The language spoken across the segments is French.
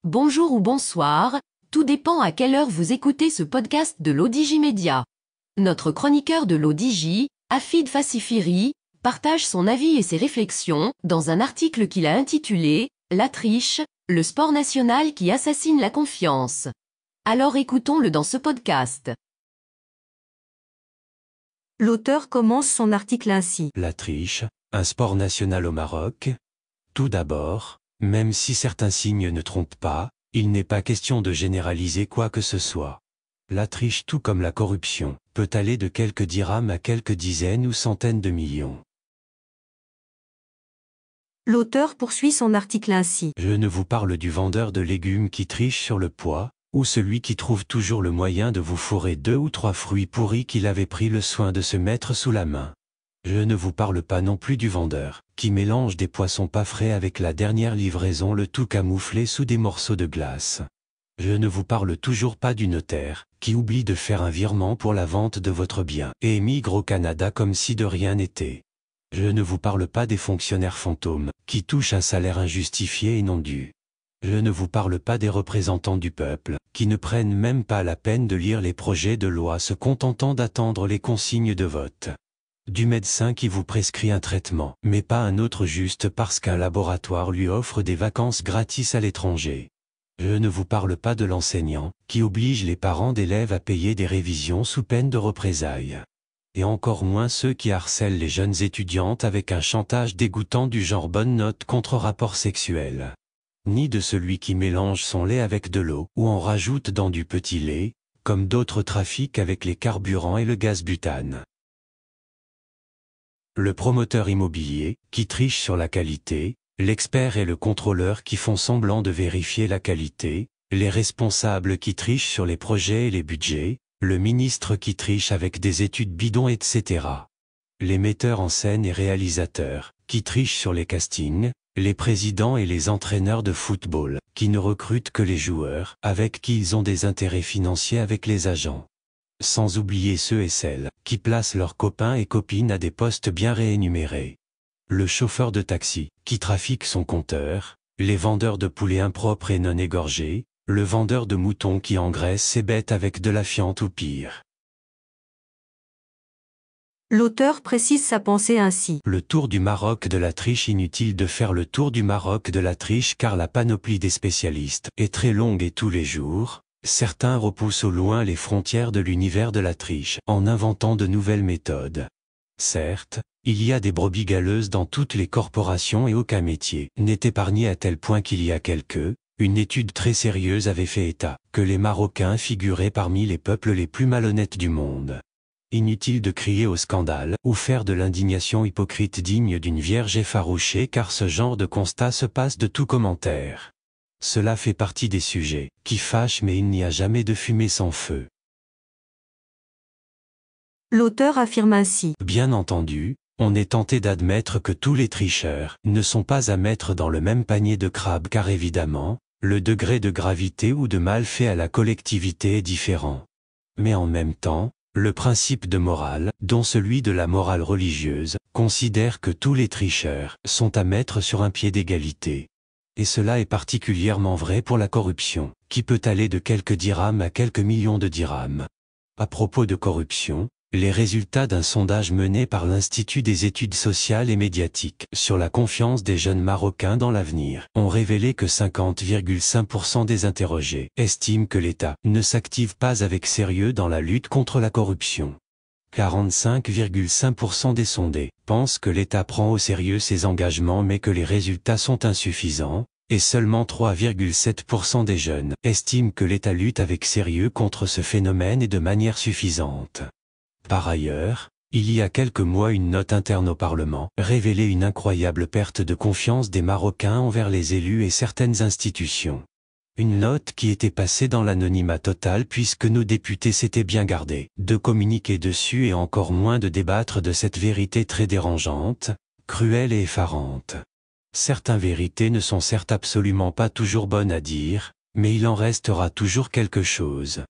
Bonjour ou bonsoir, tout dépend à quelle heure vous écoutez ce podcast de l'ODJ Média. Notre chroniqueur de l'ODJ, Afid Fassifiri, partage son avis et ses réflexions dans un article qu'il a intitulé « La triche, le sport national qui assassine la confiance ». Alors écoutons-le dans ce podcast. L'auteur commence son article ainsi. La triche, un sport national au Maroc. Tout d'abord, même si certains signes ne trompent pas, il n'est pas question de généraliser quoi que ce soit. La triche, tout comme la corruption, peut aller de quelques dirhams à quelques dizaines ou centaines de millions. L'auteur poursuit son article ainsi. Je ne vous parle du vendeur de légumes qui triche sur le poids, ou celui qui trouve toujours le moyen de vous fourrer 2 ou 3 fruits pourris qu'il avait pris le soin de se mettre sous la main. Je ne vous parle pas non plus du vendeur, qui mélange des poissons pas frais avec la dernière livraison, le tout camouflé sous des morceaux de glace. Je ne vous parle toujours pas du notaire, qui oublie de faire un virement pour la vente de votre bien et émigre au Canada comme si de rien n'était. Je ne vous parle pas des fonctionnaires fantômes, qui touchent un salaire injustifié et non dû. Je ne vous parle pas des représentants du peuple, qui ne prennent même pas la peine de lire les projets de loi se contentant d'attendre les consignes de vote. Du médecin qui vous prescrit un traitement, mais pas un autre juste parce qu'un laboratoire lui offre des vacances gratis à l'étranger. Je ne vous parle pas de l'enseignant, qui oblige les parents d'élèves à payer des révisions sous peine de représailles. Et encore moins ceux qui harcèlent les jeunes étudiantes avec un chantage dégoûtant du genre bonne note contre rapport sexuel. Ni de celui qui mélange son lait avec de l'eau ou en rajoute dans du petit lait, comme d'autres trafics avec les carburants et le gaz butane. Le promoteur immobilier, qui triche sur la qualité, l'expert et le contrôleur qui font semblant de vérifier la qualité, les responsables qui trichent sur les projets et les budgets, le ministre qui triche avec des études bidons, etc. Les metteurs en scène et réalisateurs, qui trichent sur les castings, les présidents et les entraîneurs de football, qui ne recrutent que les joueurs, avec qui ils ont des intérêts financiers avec les agents. Sans oublier ceux et celles, qui placent leurs copains et copines à des postes bien réénumérés. Le chauffeur de taxi, qui trafique son compteur, les vendeurs de poulets impropres et non égorgés, le vendeur de moutons qui engraisse ses bêtes avec de la fiente ou pire. L'auteur précise sa pensée ainsi. Le tour du Maroc de la triche. Inutile de faire le tour du Maroc de la triche car la panoplie des spécialistes est très longue et tous les jours, certains repoussent au loin les frontières de l'univers de la triche en inventant de nouvelles méthodes. Certes, il y a des brebis galeuses dans toutes les corporations et aucun métier n'est épargné à tel point qu'il y a une étude très sérieuse avait fait état que les Marocains figuraient parmi les peuples les plus malhonnêtes du monde. Inutile de crier au scandale ou faire de l'indignation hypocrite digne d'une vierge effarouchée car ce genre de constat se passe de tout commentaire. Cela fait partie des sujets qui fâchent mais il n'y a jamais de fumée sans feu. L'auteur affirme ainsi. Bien entendu, on est tenté d'admettre que tous les tricheurs ne sont pas à mettre dans le même panier de crabes car évidemment, le degré de gravité ou de mal fait à la collectivité est différent. Mais en même temps, le principe de morale, dont celui de la morale religieuse, considère que tous les tricheurs sont à mettre sur un pied d'égalité. Et cela est particulièrement vrai pour la corruption, qui peut aller de quelques dirhams à quelques millions de dirhams. À propos de corruption, les résultats d'un sondage mené par l'Institut des études sociales et médiatiques sur la confiance des jeunes Marocains dans l'avenir ont révélé que 50,5% des interrogés estiment que l'État ne s'active pas avec sérieux dans la lutte contre la corruption. 45,5% des sondés pensent que l'État prend au sérieux ses engagements mais que les résultats sont insuffisants, et seulement 3,7% des jeunes estiment que l'État lutte avec sérieux contre ce phénomène et de manière suffisante. Par ailleurs, il y a quelques mois une note interne au Parlement révélait une incroyable perte de confiance des Marocains envers les élus et certaines institutions. Une note qui était passée dans l'anonymat total puisque nos députés s'étaient bien gardés de communiquer dessus et encore moins de débattre de cette vérité très dérangeante, cruelle et effarante. Certaines vérités ne sont certes absolument pas toujours bonnes à dire, mais il en restera toujours quelque chose.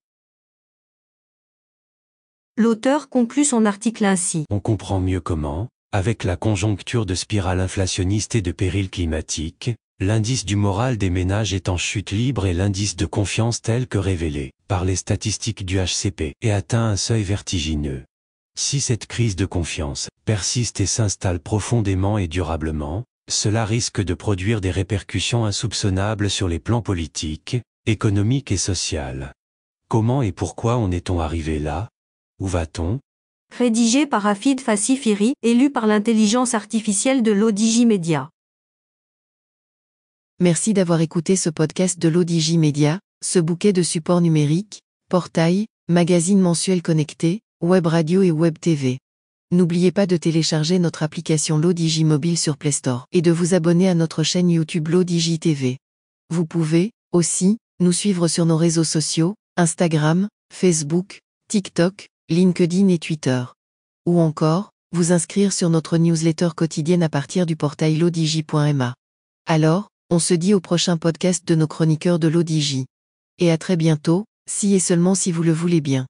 L'auteur conclut son article ainsi. On comprend mieux comment, avec la conjoncture de spirale inflationniste et de péril climatique, L'indice du moral des ménages est en chute libre et l'indice de confiance tel que révélé par les statistiques du HCP est atteint un seuil vertigineux. Si cette crise de confiance persiste et s'installe profondément et durablement, cela risque de produire des répercussions insoupçonnables sur les plans politiques, économiques et social. Comment et pourquoi en est-on arrivé là? Où va-t-on? Rédigé par Hafid Fassifiri et lu par l'intelligence artificielle de l'Odigimédia. Merci d'avoir écouté ce podcast de l'Odigimédia, ce bouquet de supports numériques, portail, magazine mensuel connecté, web radio et web TV. N'oubliez pas de télécharger notre application l'Odigi mobile sur Play Store et de vous abonner à notre chaîne YouTube l'Odigi TV. Vous pouvez, aussi, nous suivre sur nos réseaux sociaux, Instagram, Facebook, TikTok, LinkedIn et Twitter. Ou encore, vous inscrire sur notre newsletter quotidienne à partir du portail lodigi.ma. Alors, on se dit au prochain podcast de nos chroniqueurs de l'Odigi. Et à très bientôt, si et seulement si vous le voulez bien.